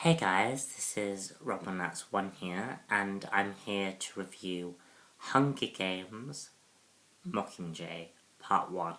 Hey guys, this is Robinats1 here, and I'm here to review Hunger Games Mockingjay Part 1.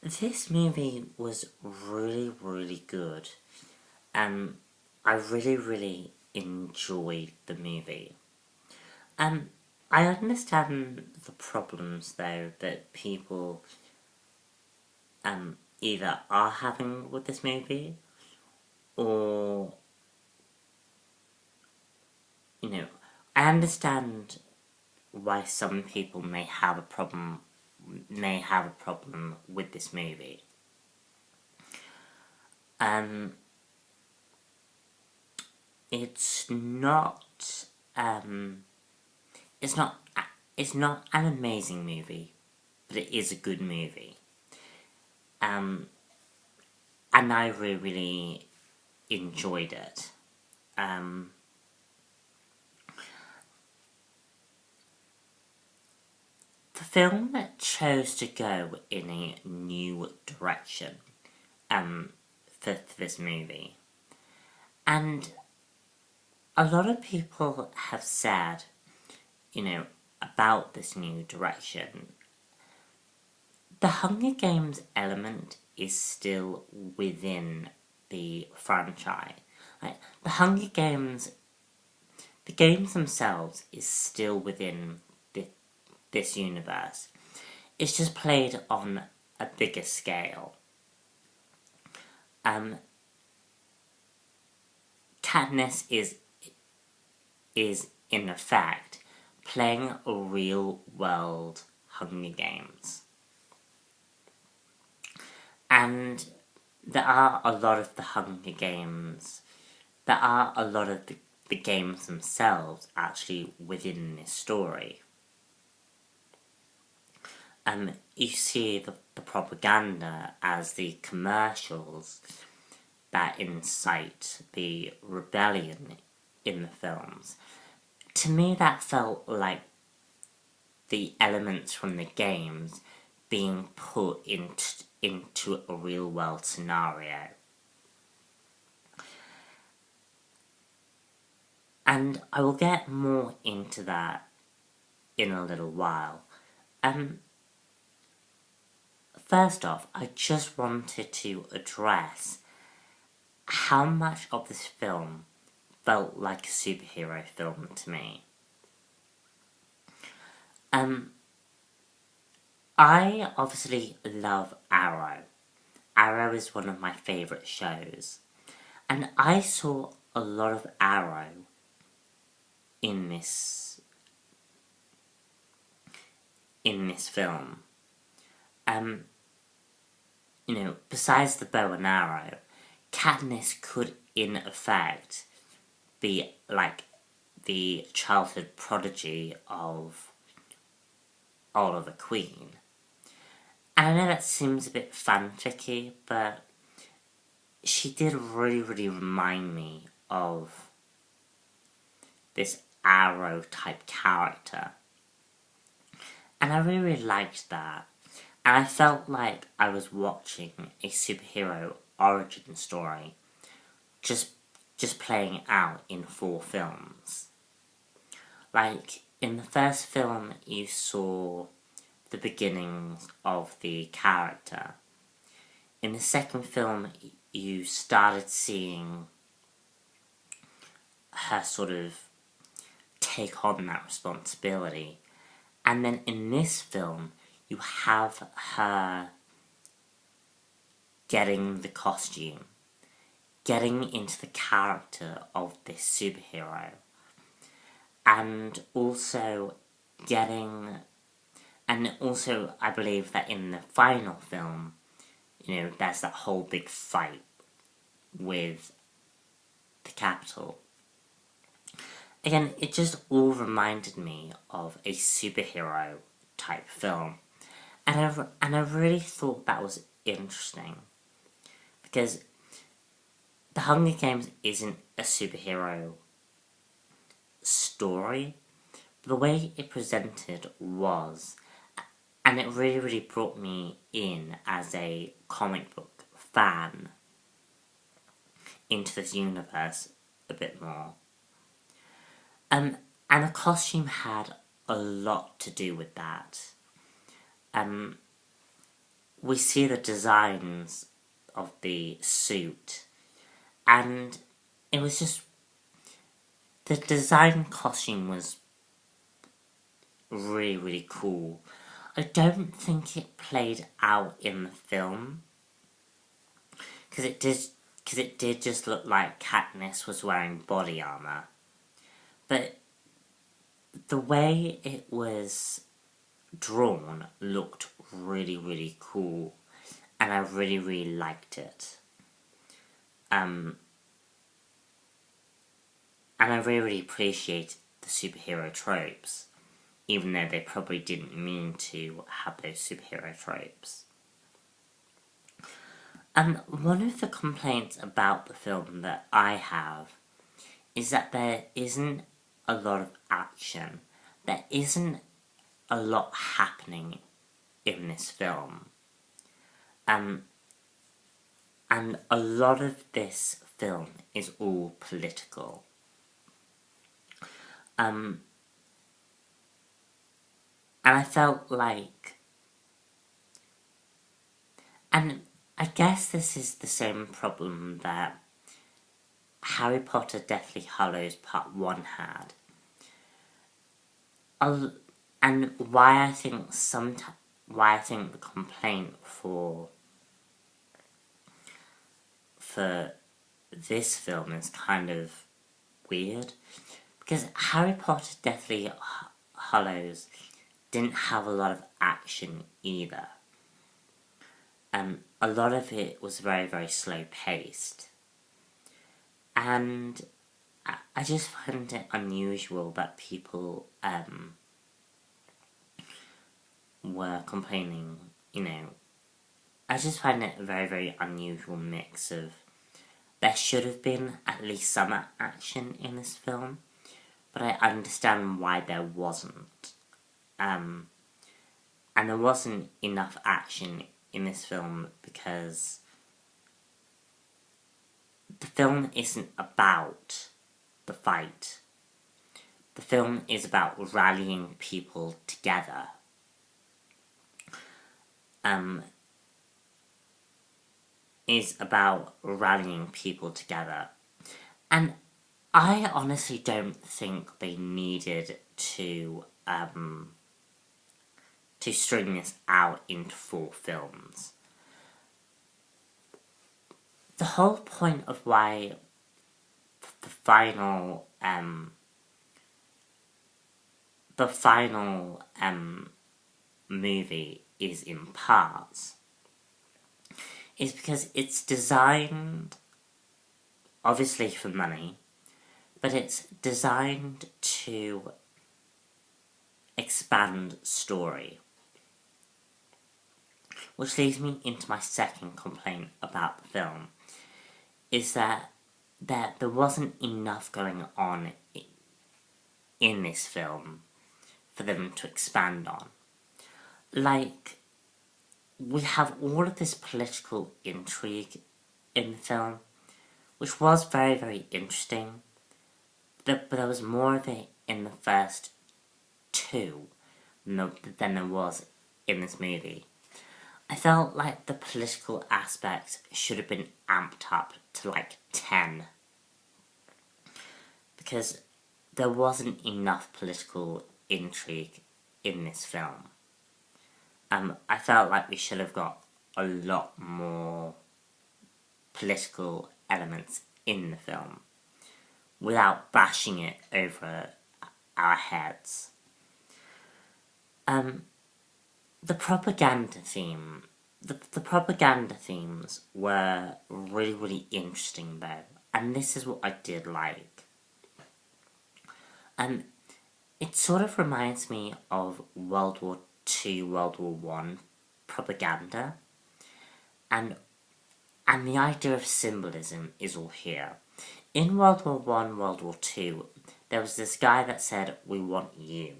This movie was really good. I really enjoyed the movie. I understand the problems though that people either are having with this movie, or I understand why some people may have a problem with this movie. It's not it's not an amazing movie, but it is a good movie. And I really enjoyed it. The film chose to go in a new direction for this movie. And a lot of people have said, about this new direction. The Hunger Games element is still within the franchise. Like, the Hunger Games, the games themselves is still within this universe. It's just played on a bigger scale. Katniss is in effect playing a real world Hunger Games. And there are a lot of the Hunger Games, there are a lot of the games themselves actually within this story. You see the propaganda as the commercials that incite the rebellion in the films. To me, that felt like the elements from the games being put into a real-world scenario. And I will get more into that in a little while. First off, I just wanted to address how much of this film felt like a superhero film to me. I obviously love Arrow. Arrow is one of my favourite shows. And I saw a lot of Arrow in this film. Besides the bow and arrow, Katniss could, in effect, be like the childhood prodigy of Oliver Queen. And I know that seems a bit fanficky, but she did really remind me of this Arrow-type character. And I really liked that. And I felt like I was watching a superhero origin story just playing out in 4 films. Like, in the first film, you saw the beginnings of the character. In the second film, you started seeing her sort of take on that responsibility. And then in this film, you have her getting the costume, getting into the character of this superhero, and also I believe that in the final film, there's that whole big fight with the Capitol. Again, it just all reminded me of a superhero type film. And I really thought that was interesting. Because The Hunger Games isn't a superhero story. But the way it presented was, and it really brought me in as a comic book fan into this universe a bit more. And the costume had a lot to do with that. We see the designs of the suit, and it was just, the design costume was really, really cool. I don't think it played out in the film, because it did just look like Katniss was wearing body armor. But the way it was drawn looked really, really cool, and I really, really liked it. And I really, really appreciate the superhero tropes, even though they probably didn't mean to have those superhero tropes. One of the complaints about the film that I have is that there isn't a lot of action. There isn't a lot happening in this film. And a lot of this film is all political. And I felt like, and I guess this is the same problem that Harry Potter Deathly Hallows Part 1 had. And why I think the complaint for this film is kind of weird, because Harry Potter Deathly Hallows didn't have a lot of action either. A lot of it was very, very slow paced. And I just find it unusual that people were complaining, I just find it a very, very unusual mix of, there should have been at least some action in this film, but I understand why there wasn't. And there wasn't enough action in this film because the film isn't about the fight. The film is about rallying people together. Is about rallying people together. And I honestly don't think they needed to string this out into 4 films. The whole point of why the final movie is in parts is because it's designed, obviously for money, but it's designed to expand story. Which leads me into my second complaint about the film, is that there wasn't enough going on in this film for them to expand on. Like, we have all of this political intrigue in the film, which was very, very interesting, but there was more of it in the first 2 than there was in this movie. I felt like the political aspect should have been amped up to like 10, because there wasn't enough political intrigue in this film. I felt like we should have got a lot more political elements in the film without bashing it over our heads. The propaganda theme, the propaganda themes were really, really interesting though, and this is what I did like. It sort of reminds me of World War II, World War I propaganda, and the idea of symbolism is all here. In World War I, World War II, there was this guy that said, "We want you."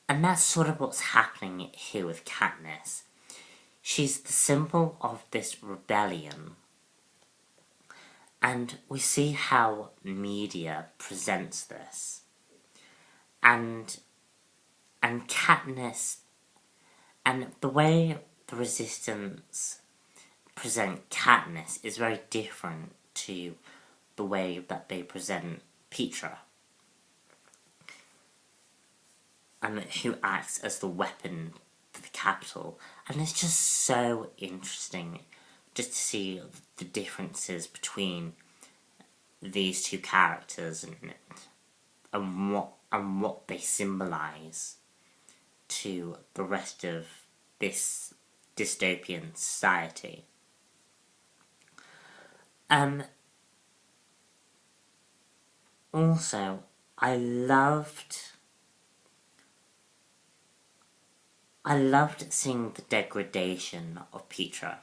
And that's sort of what's happening here with Katniss. She's the symbol of this rebellion. And we see how media presents this. And Katniss, and the way the Resistance present Katniss is very different to the way that they present Petra, and who acts as the weapon for the Capitol. And it's just so interesting just to see the differences between these two characters and what they symbolize to the rest of this dystopian society. Also, I loved seeing the degradation of Petra.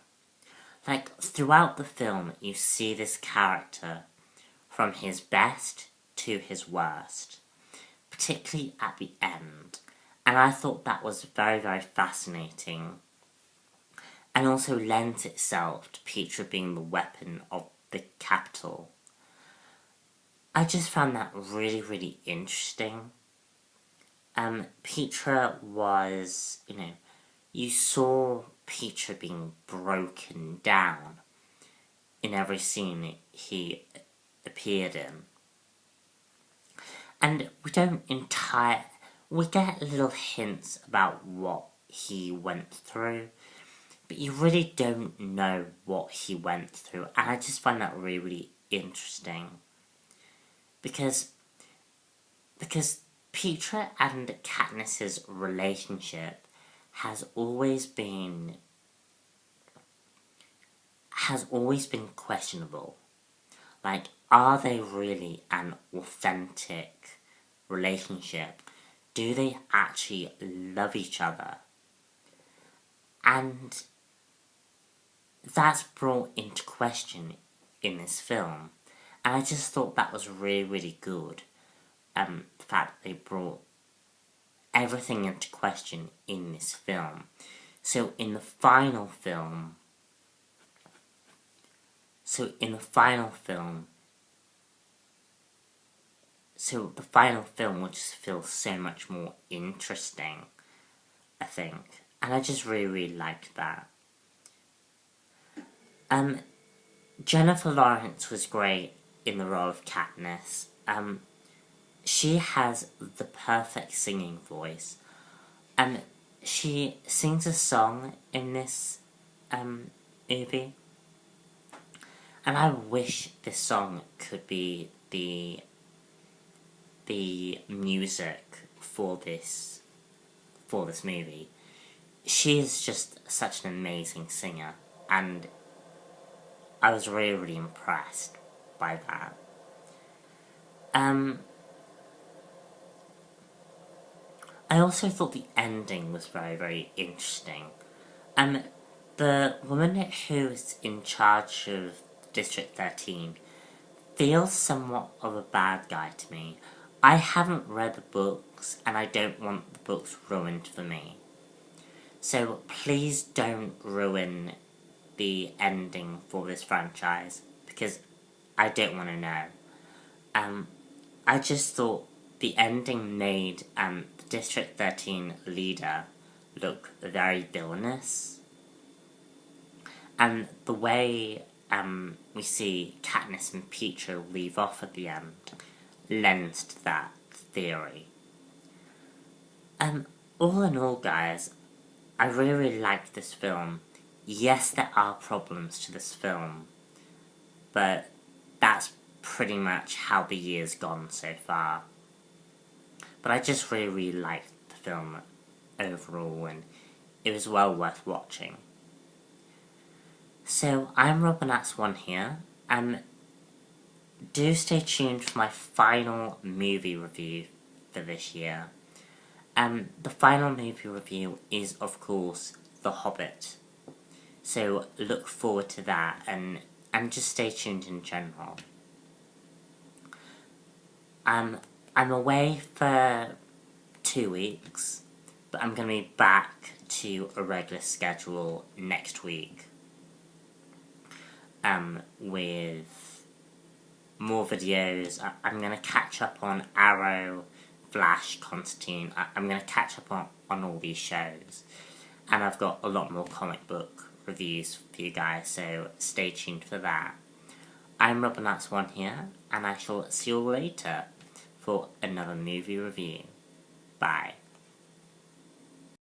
Like, throughout the film, you see this character from his best to his worst, particularly at the end. And I thought that was very, very fascinating, and also lends itself to Petra being the weapon of the Capitol. I just found that really, really interesting. Petra was, you saw Petra being broken down in every scene he appeared in. And we get little hints about what he went through, but you really don't know what he went through, and I just find that really, really interesting. Because Petra and Katniss's relationship has always been questionable. Like, are they really an authentic relationship? Do they actually love each other? And that's brought into question in this film. And I just thought that was really, really good. The fact that they brought everything into question in this film. So in the final film, the final film will just feel so much more interesting, I think. And I just really, really liked that. Jennifer Lawrence was great in the role of Katniss. She has the perfect singing voice. She sings a song in this movie. And I wish this song could be the music for this movie. She is just such an amazing singer, and I was really, really impressed by that. I also thought the ending was very, very interesting. The woman who is in charge of District 13 feels somewhat of a bad guy to me. I haven't read the books, and I don't want the books ruined for me. So please don't ruin the ending for this franchise, because I don't want to know. I just thought the ending made the District 13 leader look very villainous. And the way we see Katniss and Petra leave off at the end lends to that theory. All in all, guys, I really, really liked this film. Yes, there are problems to this film, but that's pretty much how the year's gone so far. But I just really, really liked the film overall, and it was well worth watching. So, I'm Robin@1 here, and do stay tuned for my final movie review for this year. The final movie review is, of course, The Hobbit. So, look forward to that, and just stay tuned in general. I'm away for 2 weeks, but I'm going to be back to a regular schedule next week. With more videos. I'm going to catch up on Arrow, Flash, Constantine. I'm going to catch up on all these shows. And I've got a lot more comic book reviews for you guys, so stay tuned for that. I'm Robinats1 here, and I shall see you all later for another movie review. Bye.